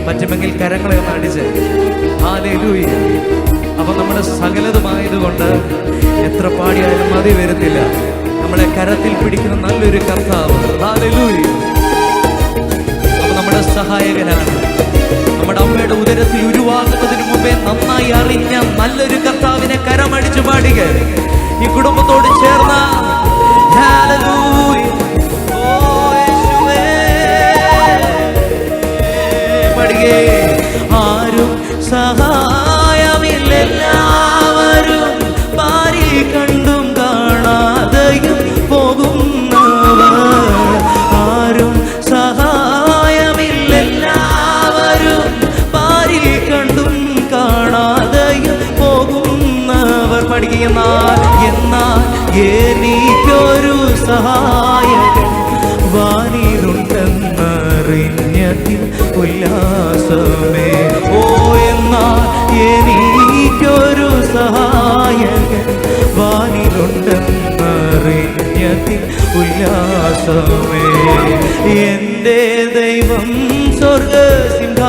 പറ്റുമെങ്കിൽ കരങ്ങളെ ഒന്ന് അടിച്ച് ഹല്ലേലൂയ. അപ്പൊ നമ്മുടെ സകലതുമായതുകൊണ്ട് എത്ര പാടിയാലും മതി വരുന്നില്ല. നമ്മളെ കരത്തിൽ പിടിക്കുന്ന നല്ലൊരു കർത്താവ്. ഹല്ലേലൂയ. അപ്പൊ നമ്മുടെ സഹായകനാണ്. നമ്മുടെ അമ്മയുടെ ഉദരത്തിൽ ഉരുവാകുന്നതിന് മുമ്പേ നന്നായി അറിഞ്ഞ നല്ലൊരു കർത്താവിനെ കരമടിച്ചു പാടുക. ഈ കുടുംബത്തോട് ചേർന്ന ഹല്ലേലൂയ. ഓ യേശുവേ പാടുകേ. ആരും സഹായമില്ലെല്ലാവരും പാരി കണ്ടും കാണാതെയും പോകുന്നവർ. ആരും സഹായമില്ലെല്ലാവരും പാരി കണ്ടും കാണാതെയും പോകുന്നവർ. പഠിക്കുന്നാൽ എന്നാൽ എനിക്കൊരു സഹായകൻ വാനിലുണ്ടെന്നറിഞ്ഞതിൽ ഉല്ലാസമേ. ഓ എന്നാൽ എനിക്കൊരു സഹായകൻ വാനിലുണ്ടെന്നറിഞ്ഞതിൽ ഉല്ലാസമേ. എൻ്റെ ദൈവം സ്വർഗസിംഹ